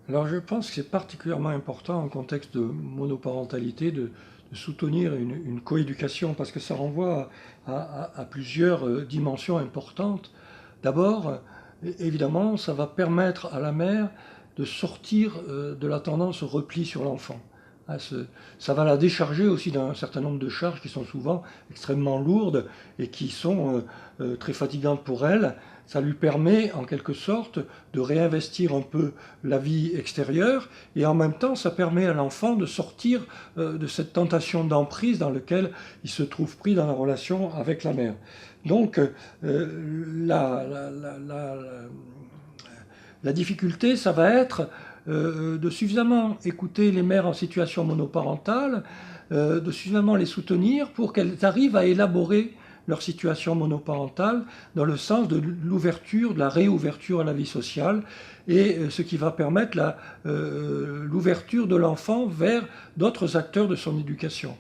Alors je pense que c'est particulièrement important en contexte de monoparentalité de soutenir une coéducation parce que ça renvoie à plusieurs dimensions importantes. D'abord, évidemment, ça va permettre à la mère de sortir de la tendance au repli sur l'enfant. Ça va la décharger aussi d'un certain nombre de charges qui sont souvent extrêmement lourdes et qui sont très fatigantes pour elle. Ça lui permet en quelque sorte de réinvestir un peu la vie extérieure et en même temps ça permet à l'enfant de sortir de cette tentation d'emprise dans laquelle il se trouve pris dans la relation avec la mère. Donc la, la, la, la, la difficulté, ça va être de suffisamment écouter les mères en situation monoparentale, de suffisamment les soutenir pour qu'elles arrivent à élaborer leur situation monoparentale dans le sens de l'ouverture, de la réouverture à la vie sociale et ce qui va permettre l'ouverture de l'enfant vers d'autres acteurs de son éducation.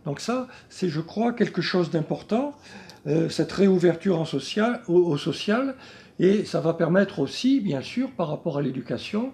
Donc ça, c'est je crois quelque chose d'important, cette réouverture au social, et ça va permettre aussi, bien sûr, par rapport à l'éducation,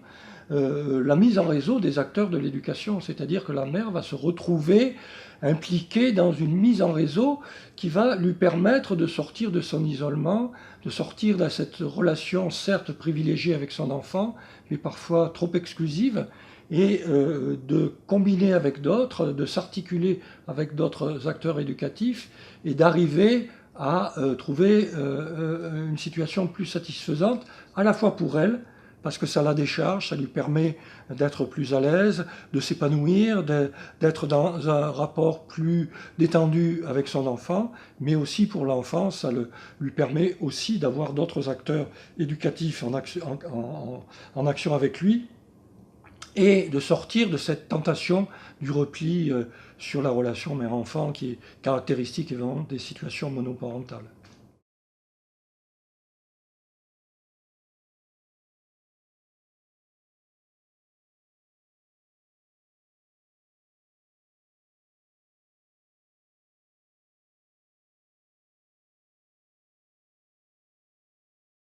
la mise en réseau des acteurs de l'éducation, c'est-à-dire que la mère va se retrouver impliquée dans une mise en réseau qui va lui permettre de sortir de son isolement, de sortir de cette relation certes privilégiée avec son enfant, mais parfois trop exclusive, et de combiner avec d'autres, de s'articuler avec d'autres acteurs éducatifs, et d'arriver à trouver une situation plus satisfaisante, à la fois pour elle, parce que ça la décharge, ça lui permet d'être plus à l'aise, de s'épanouir, d'être dans un rapport plus détendu avec son enfant, mais aussi pour l'enfant, lui permet aussi d'avoir d'autres acteurs éducatifs en action avec lui, et de sortir de cette tentation du repli sur la relation mère-enfant qui est caractéristique évidemment des situations monoparentales.